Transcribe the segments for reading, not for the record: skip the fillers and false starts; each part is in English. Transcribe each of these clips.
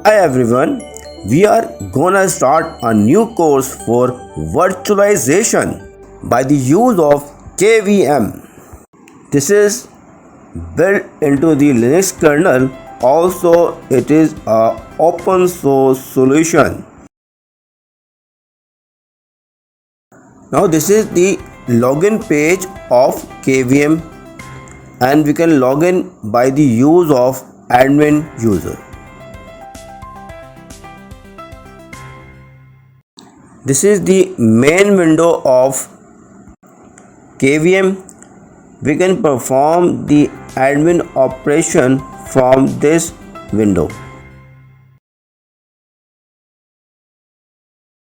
Hi everyone, we are gonna start a new course for virtualization by the use of KVM. This is built into the Linux kernel. Also, it is a open source solution. Now this is the login page of KVM and we can log in by the use of admin user. This is the main window of KVM. We can perform the admin operation from this window.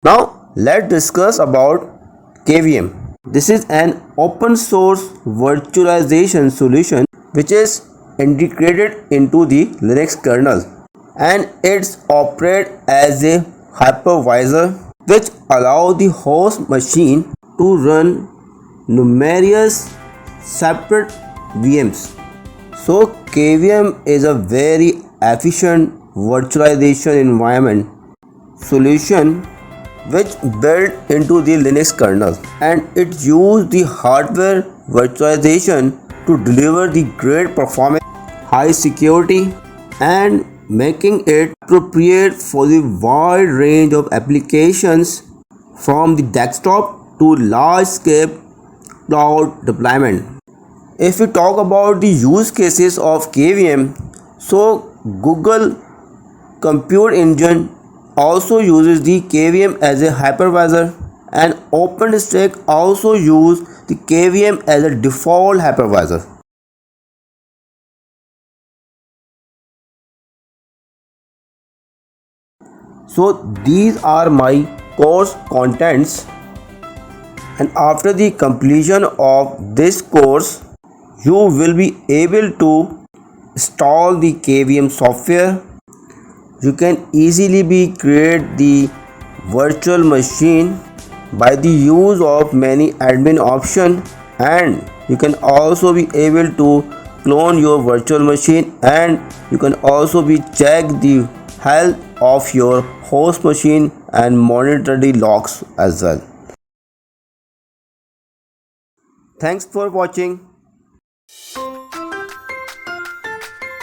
Now let's discuss about KVM. This is an open source virtualization solution which is integrated into the Linux kernel and it's operate as a hypervisor which allow the host machine to run numerous separate VMs. So KVM is a very efficient virtualization environment solution which built into the Linux kernel and it used the hardware virtualization to deliver the great performance, high security and making it appropriate for the wide range of applications from the desktop to large scale cloud deployment. If we talk about the use cases of KVM, so Google Compute Engine also uses the KVM as a hypervisor and OpenStack also use the KVM as a default hypervisor. So these are my course contents and after the completion of this course you will be able to install the KVM software. You can easily create the virtual machine by the use of many admin options and you can also be able to clone your virtual machine and you can also be check the health of your host machine and monitor the logs as well. Thanks for watching.